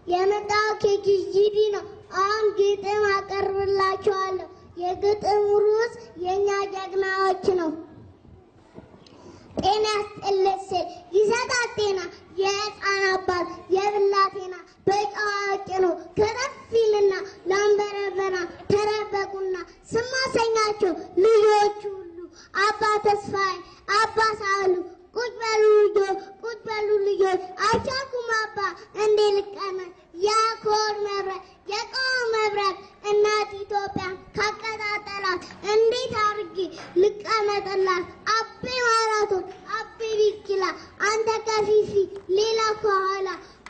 የመጣው ከጂጂዲ ነው። አሁን ግጥም አቀርብላችኋለሁ። የግጥም ርዕስ የኛ ጀግናዎች ነው። ጤና ያስጥልስል ይሰጣል ጤና የሕፃን አባት የብላቴና በጫዋጭ ነው ከረፊልና ላምበረበና ተረበቁና ስማሰኛቸው ልጆች ሁሉ አባ ተስፋዬ አባ ሳሉ ቁጭ በሉ ልጆች አልቻልኩም አባ እንዴ ልቀመጥ የኮር መብራት የቆመ መብራት እናት ኢትዮጵያ ካቀጣጠላት እንዴት አድርጌ ልቀመጥላት? አቤ ማራቶን አቤ ቢቂላ አንተ ከፊፊ ሌላ ከኋላ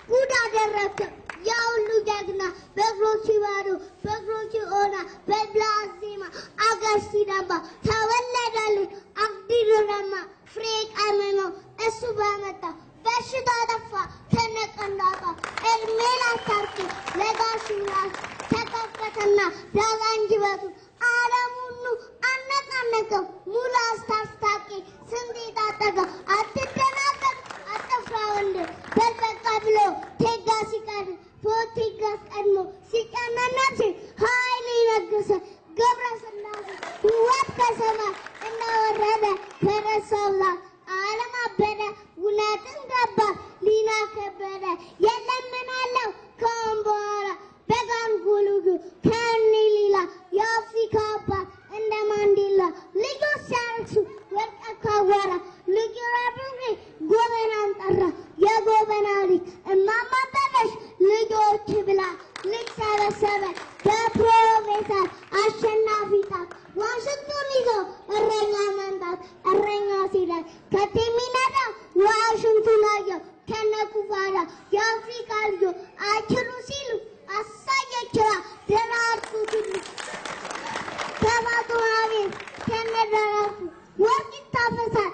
ጉድ አደረግከው ያ ሁሉ ጀግና በእግሮቹ ባዶ በእግሮቹ ኦና በብላት ዜማ አገር ሲደማ ተወለደልን አብዲ ረማ ፍሬ ቀመመው እሱ በመጣ በሽታ ጠፋ ከነቀንዳጣ እድሜ ላታርኩ ለጋሽናት ተከፈተና ዳጋንጅበቱ ዓለሙኑ አነቃነቀው ሙሉ አስታስታቂ ስንት ታጠቀ አትደናቀቅ አጠፍራ ወንድ በልበቃ ብሎ ቴጋ ሲቀድ ፖቴጋ ቀድሞ ሲቀመናች ኃይል ይነግሰ ገብረ ስላሴ ሕይወት ከሰማይ እንደወረደ ከረሳውላ ዓለም አበደ እውነትን ገባ ሊና ከበደ የለምናለው ከአሁን በኋላ በጋንጉሉጉ ከኒ ሊላ የአፍሪካ አባት እንደ ማንዴላ ልጆች ሲያለቅሱ ወድቀ ካወራ ልጅ ረብሬ ጎበናን ጠራ የጎበና ልጅ እማማ በለሽ ልጆች ብላ ልጅ ሰበሰበ በፕሮፌሰር አሸናፊ ጣት ዋሽንግቶን ይዞ እረኛ መንጣት እረኛ ሲላል ከቴሚነዳ ዋሽንግቶን አየው ከነኩፋዳ የአፍሪካ ልጆች አይችሉ ሲሉ አሳየችዋ ደራርቱ ሁሉ ተባቱ አቤት ከነደራርቱ ወርቅ ይታፈሳል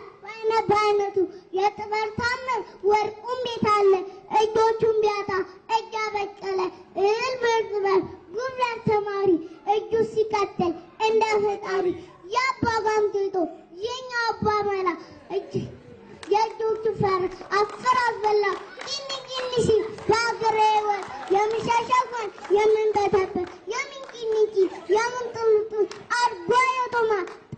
በአይነቱ የጥበብ ታምር ወርቁም ቤት አለ እጆቹን ቢያጣ እጅ አበቀለ እህል በጥበብ ጉብለት ተማሪ እጁ ሲቀጥል እንደ ፈጣሪ የአባ ጋምጥጦ የኛ አባ መላ የእጆቹ ፈር አፈር አስበላ ቂኒ ሲል በአገሬ ወር የሚሻሻኳን የምንበተበት የሚንቂኒቂ የምንጥልጡ አርጎ የቶማ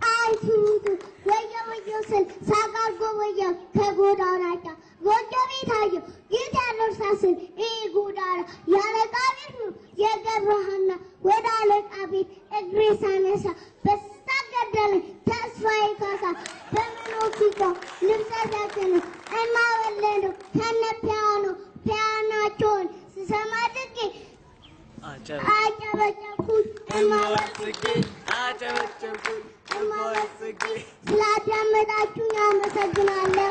ጣይቱቱ ወየው ስል ሳቃርጎ ወየው ከጎዳናቸው ጎጆ ቤት አየው ጌታ ያደርሳስል ይህ ጎዳና ያለቃ ቤት ነው የገብረሃና ወደ አለቃ ቤት እግሬ ሳነሳ በስታ ገደለ ተስፋዬ ካሳ በመኖፊቆ ልብሰታችን እማወለዱ ከነ ፒያናቸውን ስሰማ ድቄ አጨበጨብኩት ስላዳመጣችሁኝ አመሰግናለሁ።